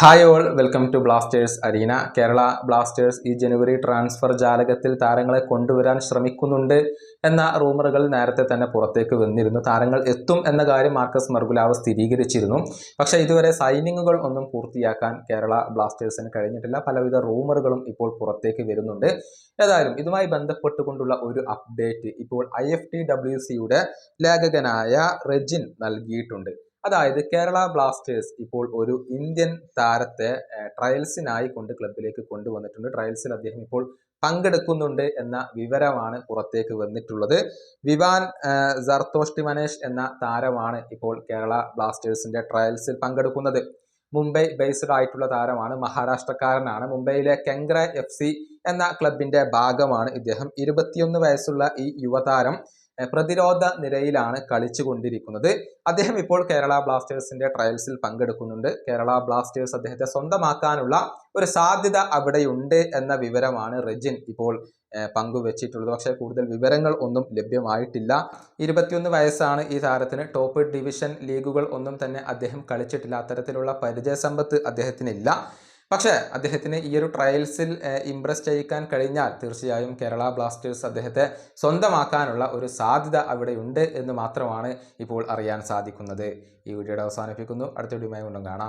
Hi all, welcome to Blasters Arena. Kerala Blasters ഈ ജനുവരി transfer ജാലകത്തിൽ താരങ്ങളെ കൊണ്ടുവരാൻ ശ്രമിക്കുന്നുണ്ട് എന്ന റൂമറുകൾ നേരത്തെ തന്നെ പുറത്തേക്ക് വന്നിരുന്നു. താരങ്ങൾ എത്തും എന്ന കാര്യം മാർക്കസ് മർഗുലാവ് സ്ഥിരീകരിച്ചിരുന്നു. പക്ഷേ ഇതുവരെ സൈനിങ്ങുകൾ ഒന്നും പൂർത്തിയാക്കാൻ കേരള ബ്ലാസ്റ്റേഴ്സിന് കഴിഞ്ഞിട്ടില്ല. പലവിധ റൂമറുകളും ഇപ്പോൾ പുറത്തേക്ക് വരുന്നുണ്ട്. ഏതായാലും ഇതുമായി ബന്ധപ്പെട്ടുകൊണ്ടുള്ള ഒരു അപ്ഡേറ്റ് ഇപ്പോൾ IFTWCയുടെ ലേഖകനായ റെജിൻ നൽകിയിട്ടുണ്ട്. അതായത് കേരള ബ്ലാസ്റ്റേഴ്സ് ഇപ്പോൾ ഒരു ഇന്ത്യൻ താരത്തെ ട്രയൽസിനായി ക്ലബിലേക്ക് കൊണ്ടുവന്നിട്ടുണ്ട്. ട്രയൽസിൽ അദ്ദേഹം ഇപ്പോൾ പങ്കെടുക്കുന്നുണ്ട് എന്ന വിവരമാണ് പുറത്തേക്ക് വന്നിട്ടുള്ളത്. വിവാൻ സർത്തോഷ്ടിമനേഷ് എന്ന താരമാണ് ഇപ്പോൾ കേരള ബ്ലാസ്റ്റേഴ്സിന്റെ ട്രയൽസിൽ പങ്കെടുക്കുന്നത്. മുംബൈ ബേസ്ഡ് ആയിട്ടുള്ള താരമാണ്, മഹാരാഷ്ട്രക്കാരനാണ്. മുംബൈയിലെ കെങ്ക്ര FC എന്ന ക്ലബിന്റെ ഭാഗമാണ് ഇദ്ദേഹം. 21 വയസ്സുള്ള ഈ യുവതാരം പ്രതിരോധ നിരയിലാണ് കളിച്ചുകൊണ്ടിരിക്കുന്നത്. അദ്ദേഹം ഇപ്പോൾ കേരള ബ്ലാസ്റ്റേഴ്സിന്റെ ട്രയൽസിൽ പങ്കെടുക്കുന്നുണ്ട്. കേരള ബ്ലാസ്റ്റേഴ്സ് അദ്ദേഹത്തെ സ്വന്തമാക്കാനുള്ള ഒരു സാധ്യത അവിടെയുണ്ട് എന്ന വിവരമാണ് റെജിൻ ഇപ്പോൾ പങ്കുവച്ചിട്ടുള്ളത്. പക്ഷേ കൂടുതൽ വിവരങ്ങൾ ഒന്നും ലഭ്യമായിട്ടില്ല. 21 വയസ്സാണ് ഈ താരത്തിന്. ടോപ്പ് ഡിവിഷൻ ലീഗുകൾ ഒന്നും തന്നെ അദ്ദേഹം കളിച്ചിട്ടില്ല. അത്തരത്തിലുള്ള പരിചയസമ്പത്ത് അദ്ദേഹത്തിനില്ല. പക്ഷേ അദ്ദേഹത്തിന് ഈ ഒരു ട്രയൽസിൽ ഇംപ്രസ് ചെയ്യിക്കാൻ കഴിഞ്ഞാൽ തീർച്ചയായും കേരള ബ്ലാസ്റ്റേഴ്സ് അദ്ദേഹത്തെ സ്വന്തമാക്കാനുള്ള ഒരു സാധ്യത അവിടെയുണ്ട് എന്ന് മാത്രമാണ് ഇപ്പോൾ അറിയാൻ സാധിക്കുന്നത്. ഈ വീഡിയോയുടെ അവസാനിപ്പിക്കുന്നു. അടുത്ത വീഡിയോയുമായി വീണ്ടും കാണാം.